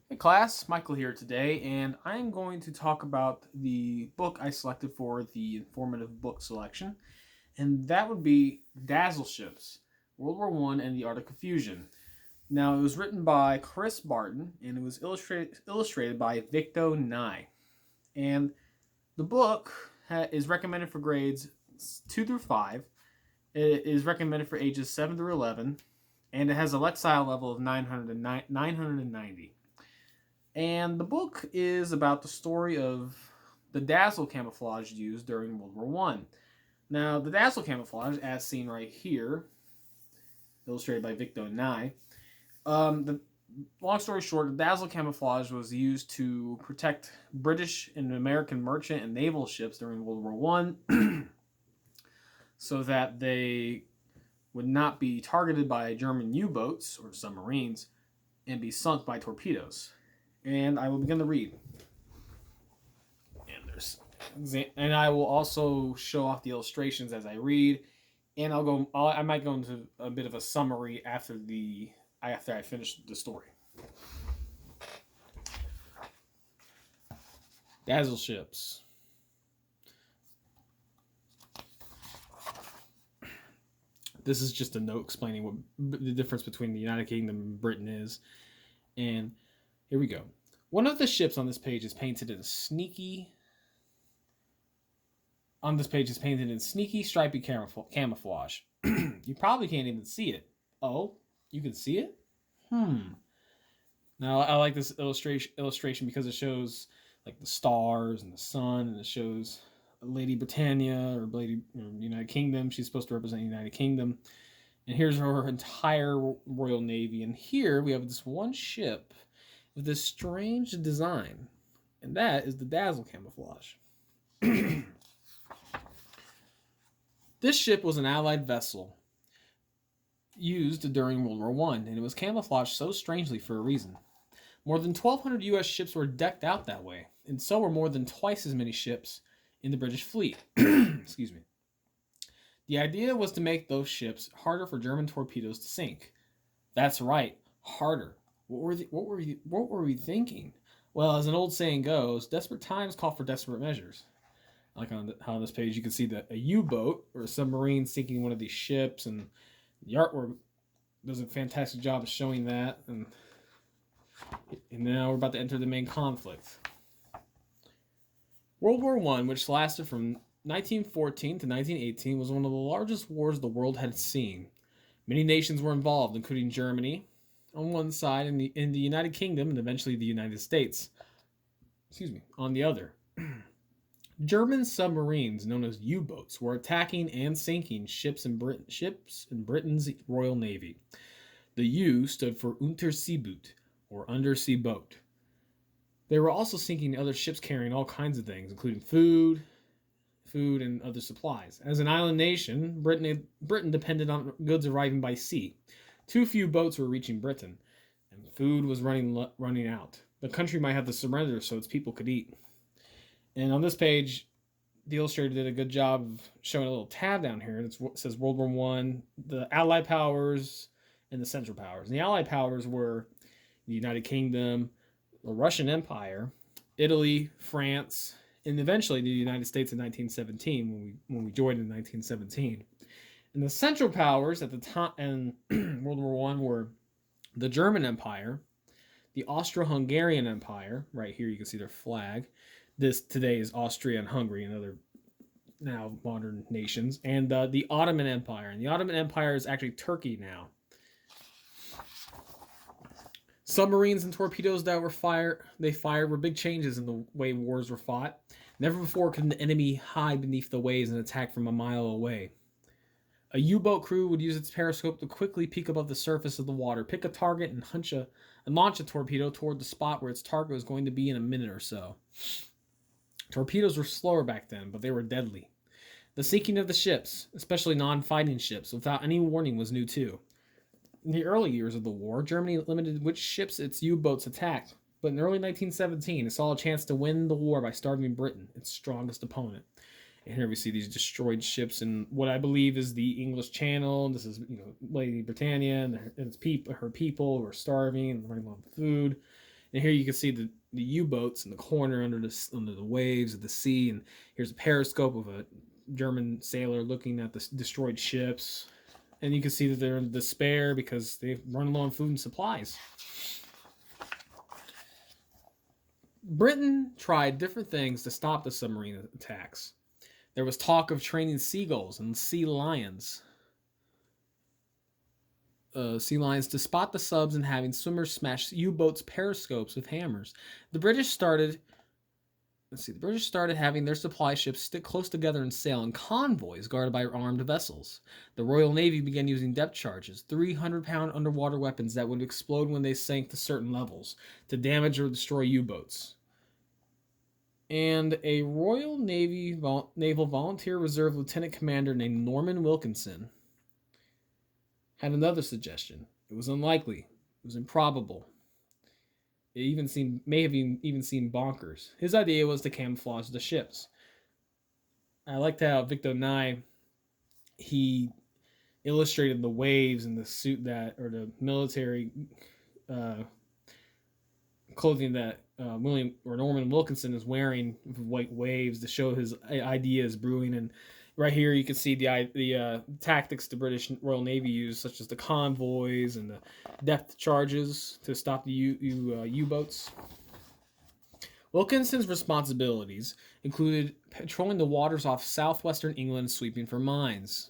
Hey class, Michael here today, and I'm going to talk about the book I selected for the informative book selection, and that would be Dazzle Ships, World War One and the Art of Confusion. Now, it was written by Chris Barton, and it was illustrated by Victo Ngai. And the book is recommended for grades 2 through 5. It is recommended for ages 7 through 11, and it has a Lexile level of 990. And the book is about the story of the dazzle camouflage used during World War One. Now, the dazzle camouflage, as seen right here, illustrated by Victo Ngai, the long story short, the dazzle camouflage was used to protect British and American merchant and naval ships during World War One, so that they would not be targeted by German U-boats or submarines and be sunk by torpedoes. And I will begin to read. And I will also show off the illustrations as I read, and I might go into a bit of a summary after I finish the story. Dazzle Ships. This is just a note explaining what the difference between the United Kingdom and Britain is. And here we go. One of the ships on this page is painted in sneaky, stripy camouflage. You probably can't even see it. Oh, you can see it? Now, I like this illustration because it shows like the stars and the sun, and it shows Lady Britannia or United Kingdom. She's supposed to represent United Kingdom. And here's her entire Royal Navy. And here we have this one ship with this strange design. And that is the dazzle camouflage. This ship was an Allied vessel used during World War One, and it was camouflaged so strangely for a reason. More than 1,200 U.S. ships were decked out that way, and so were more than twice as many ships in the British fleet. Excuse me. The idea was to make those ships harder for German torpedoes to sink. That's right, harder. What were we thinking? Well, as an old saying goes, desperate times call for desperate measures. Like on this page, you can see that a U-boat or a submarine sinking one of these ships, and the artwork does a fantastic job of showing that. And now we're about to enter the main conflict. World War One, which lasted from 1914 to 1918, was one of the largest wars the world had seen. Many nations were involved, including Germany on one side and the United Kingdom and eventually the United States on the other. German submarines, known as U-boats, were attacking and sinking ships in Britain's Royal Navy. The U stood for Unterseeboot, or undersea boat. They were also sinking other ships carrying all kinds of things, including food, and other supplies. As an island nation, Britain depended on goods arriving by sea. Too few boats were reaching Britain, and food was running out. The country might have to surrender so its people could eat. And on this page, the illustrator did a good job of showing a little tab down here. It says World War One, the Allied powers, and the Central powers. And the Allied powers were the United Kingdom, the Russian Empire, Italy, France, and eventually the United States in 1917 when we joined in 1917. And the Central powers at the time in World War One were the German Empire, the Austro-Hungarian Empire. Right here, you can see their flag. This today is Austria and Hungary and other now modern nations, and the Ottoman Empire. And the Ottoman Empire is actually Turkey now. Submarines and torpedoes that were fired were big changes in the way wars were fought. Never before could an enemy hide beneath the waves and attack from a mile away. A U-boat crew would use its periscope to quickly peek above the surface of the water, pick a target, and launch a torpedo toward the spot where its target was going to be in a minute or so. Torpedoes were slower back then, but they were deadly. The sinking of the ships, especially non-fighting ships, without any warning was new too. In the early years of the war, Germany limited which ships its U-boats attacked, but in early 1917, it saw a chance to win the war by starving Britain, its strongest opponent. And here we see these destroyed ships in what I believe is the English Channel. This is, Lady Britannia and her people who are starving and running low on food. And here you can see the U-boats in the corner under the waves of the sea. And here's a periscope of a German sailor looking at the destroyed ships. And you can see that they're in despair because they've run low on food and supplies. Britain tried different things to stop the submarine attacks. There was talk of training seagulls and sea lions to spot the subs and having swimmers smash U-boats' periscopes with hammers. The British started having their supply ships stick close together and sail in convoys guarded by armed vessels. The Royal Navy began using depth charges, 300-pound underwater weapons that would explode when they sank to certain levels, to damage or destroy U-boats. And a Royal Navy Naval Volunteer Reserve Lieutenant Commander named Norman Wilkinson had another suggestion. It was unlikely. It was improbable. It may have even seemed bonkers. His idea was to camouflage the ships. I liked how Victo Ngai, he illustrated the waves in the suit the military clothing that Norman Wilkinson is wearing with white waves to show his ideas brewing. And right here you can see the tactics the British Royal Navy used, such as the convoys and the depth charges to stop the U-boats. Wilkinson's responsibilities included patrolling the waters off southwestern England and sweeping for mines.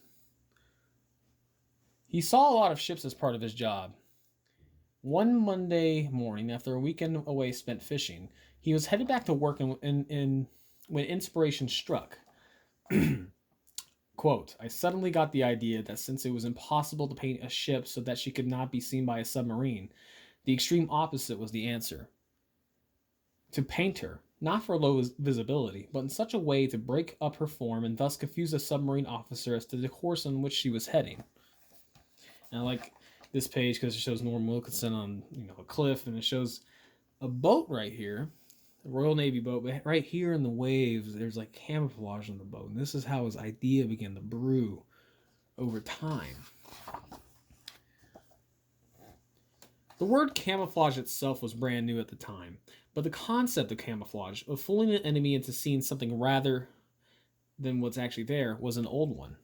He saw a lot of ships as part of his job. One Monday morning, after a weekend away spent fishing, he was headed back to work when inspiration struck. Quote, I suddenly got the idea that since it was impossible to paint a ship so that she could not be seen by a submarine, the extreme opposite was the answer. To paint her, not for low visibility, but in such a way to break up her form and thus confuse a submarine officer as to the course on which she was heading. And I like this page because it shows Norman Wilkinson on a cliff, and it shows a boat right here, a Royal Navy boat, but right here in the waves there's like camouflage on the boat, and this is how his idea began to brew over time. The word camouflage itself was brand new at the time, but the concept of camouflage, of fooling an enemy into seeing something rather than what's actually there, was an old one.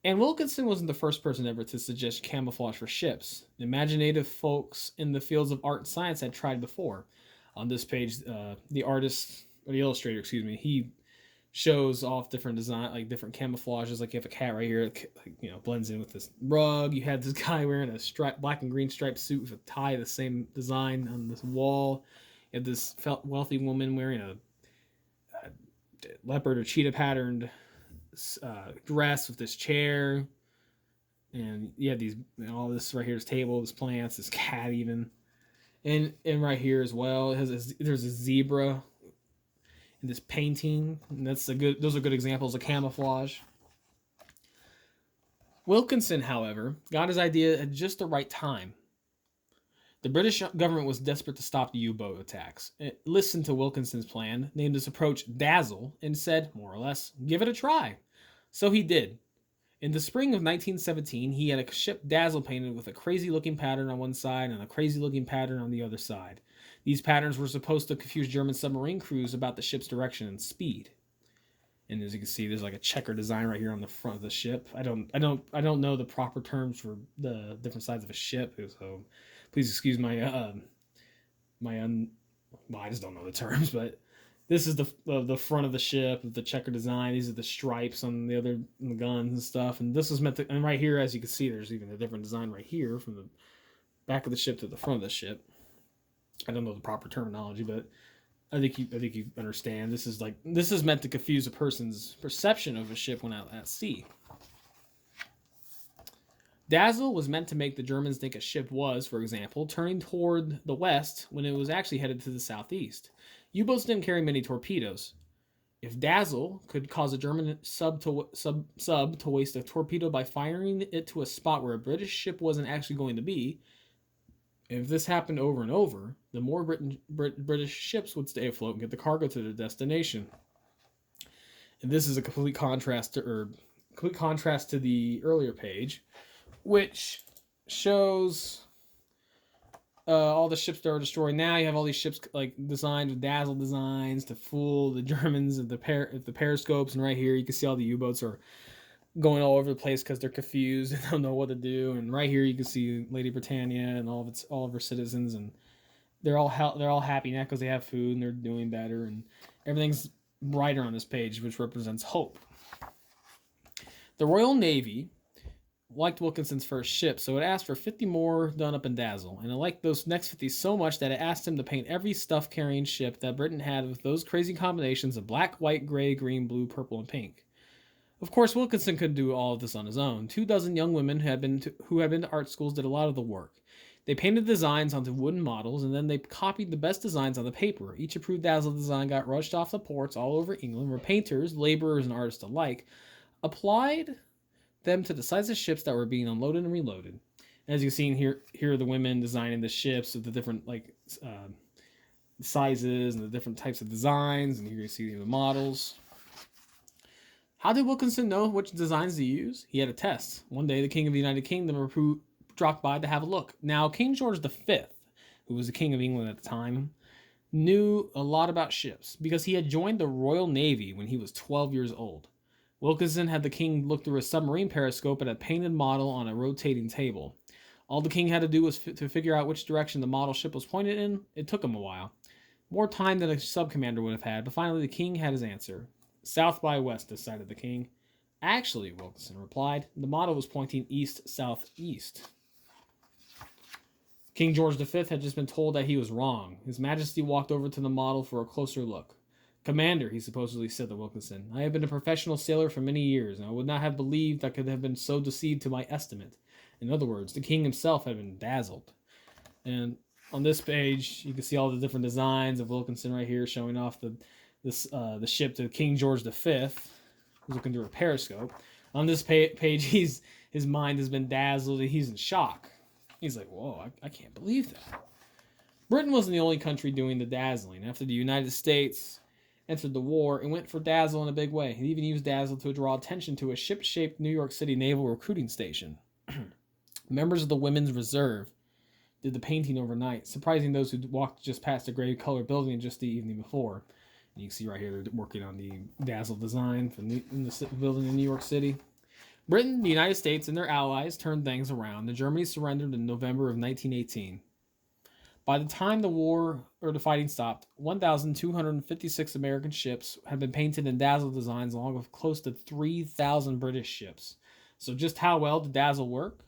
And Wilkinson wasn't the first person ever to suggest camouflage for ships. Imaginative folks in the fields of art and science had tried before. On this page, the illustrator, he shows off different design, like different camouflages. Like you have a cat right here, blends in with this rug. You had this guy wearing a black and green striped suit with a tie, the same design on this wall. You had this wealthy woman wearing a leopard or cheetah patterned dress with this chair, and you have these all this right here, this table, this plants, this cat even, and right here as well there's a zebra in this painting, and those are good examples of camouflage. Wilkinson, however, got his idea at just the right time. The British government was desperate to stop the U-boat attacks. It listened to Wilkinson's plan, named his approach Dazzle, and said, more or less, give it a try. So he did. In the spring of 1917, he had a ship Dazzle painted with a crazy-looking pattern on one side and a crazy-looking pattern on the other side. These patterns were supposed to confuse German submarine crews about the ship's direction and speed. And as you can see, there's like a checker design right here on the front of the ship. I don't know the proper terms for the different sides of a ship, so please excuse I just don't know the terms, but this is the front of the ship with the checker design. These are the stripes on the guns and stuff. And this was meant to, and right here, as you can see, there's even a different design right here from the back of the ship to the front of the ship. I don't know the proper terminology, but I think you understand. This is meant to confuse a person's perception of a ship when out at sea. Dazzle was meant to make the Germans think a ship was, for example, turning toward the west when it was actually headed to the southeast. U-boats didn't carry many torpedoes. If Dazzle could cause a German sub to waste a torpedo by firing it to a spot where a British ship wasn't actually going to be, if this happened over and over, the more British ships would stay afloat and get the cargo to their destination. And this is a complete contrast to the earlier page, which shows all the ships that are destroyed now. You have all these ships like designed with Dazzle designs to fool the Germans at the periscopes. And right here, you can see all the U-boats are going all over the place because they're confused and don't know what to do. And right here, you can see Lady Britannia and all of her citizens, and they're all happy now because they have food and they're doing better, and everything's brighter on this page, which represents hope. The Royal Navy liked Wilkinson's first ship, so it asked for 50 more done up in Dazzle, and it liked those next 50 so much that it asked him to paint every stuff-carrying ship that Britain had with those crazy combinations of black, white, gray, green, blue, purple, and pink. Of course, Wilkinson couldn't do all of this on his own. 24 young women who had been to art schools did a lot of the work. They painted designs onto wooden models, and then they copied the best designs on the paper. Each approved Dazzle design got rushed off the ports all over England, where painters, laborers, and artists alike applied them to the size of ships that were being unloaded and reloaded. As you can see here are the women designing the ships with the different sizes and the different types of designs, and here you see the models. How did Wilkinson know which designs to use? He had a test. One day, the King of the United Kingdom dropped by to have a look. Now, King George V, who was the King of England at the time, knew a lot about ships because he had joined the Royal Navy when he was 12 years old. Wilkinson had the king look through a submarine periscope at a painted model on a rotating table. All the king had to do was to figure out which direction the model ship was pointed in. It took him a while. More time than a sub-commander would have had, but finally the king had his answer. South by west, decided the king. Actually, Wilkinson replied, the model was pointing east-southeast. King George V had just been told that he was wrong. His Majesty walked over to the model for a closer look. Commander, he supposedly said to Wilkinson, I have been a professional sailor for many years, and I would not have believed I could have been so deceived to my estimate. In other words, the king himself had been dazzled. And on this page, you can see all the different designs of Wilkinson right here, showing off the ship to King George V, who's looking through a periscope. On this page, his mind has been dazzled, and he's in shock. He's like, whoa, I can't believe that. Britain wasn't the only country doing the dazzling. After the United States entered the war, it went for Dazzle in a big way. It even used Dazzle to draw attention to a ship-shaped New York City naval recruiting station. Members of the Women's Reserve did the painting overnight, surprising those who walked just past a gray-colored building just the evening before. And you can see right here they're working on the Dazzle design in the building in New York City. Britain, the United States, and their allies turned things around, and Germany surrendered in November of 1918. By the time the fighting stopped, 1,256 American ships had been painted in Dazzle designs, along with close to 3,000 British ships. So just how well did Dazzle work?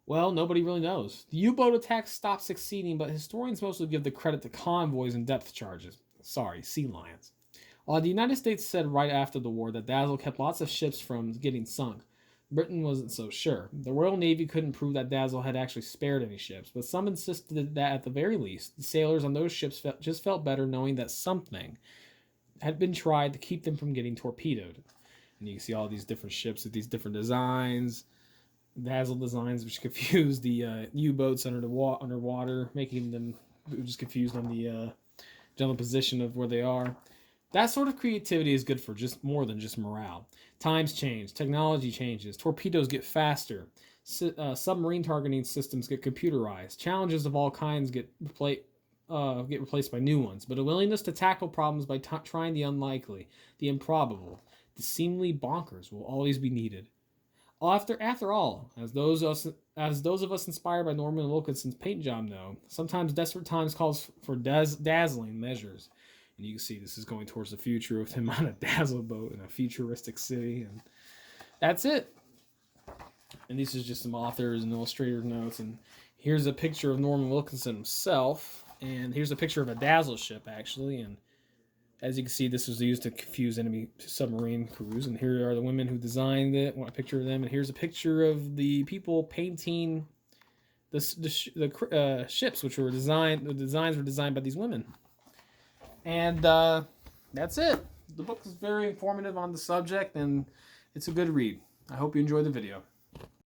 Well, nobody really knows. The U-boat attacks stopped succeeding, but historians mostly give the credit to convoys and depth charges. Sea lions. The United States said right after the war that Dazzle kept lots of ships from getting sunk. Britain wasn't so sure. The Royal Navy couldn't prove that Dazzle had actually spared any ships, but some insisted that at the very least, the sailors on those ships just felt better knowing that something had been tried to keep them from getting torpedoed. And you can see all these different ships with these different designs, Dazzle designs, which confused the U-boats underwater, making them just confused on the general position of where they are. That sort of creativity is good for just more than just morale. Times change, technology changes, torpedoes get faster, submarine targeting systems get computerized, challenges of all kinds get replaced by new ones, but a willingness to tackle problems by trying the unlikely, the improbable, the seemingly bonkers will always be needed. After all, as those of us inspired by Norman Wilkinson's paint job know, sometimes desperate times calls for dazzling measures. And you can see this is going towards the future with him on a Dazzle boat in a futuristic city. And that's it. And these are just some authors and illustrator notes. And here's a picture of Norman Wilkinson himself. And here's a picture of a Dazzle ship, actually. And as you can see, this was used to confuse enemy submarine crews. And here are the women who designed it. I want a picture of them. And here's a picture of the people painting the ships, which were designed. The designs were designed by these women. And that's it. The book is very informative on the subject, and it's a good read. I hope you enjoyed the video.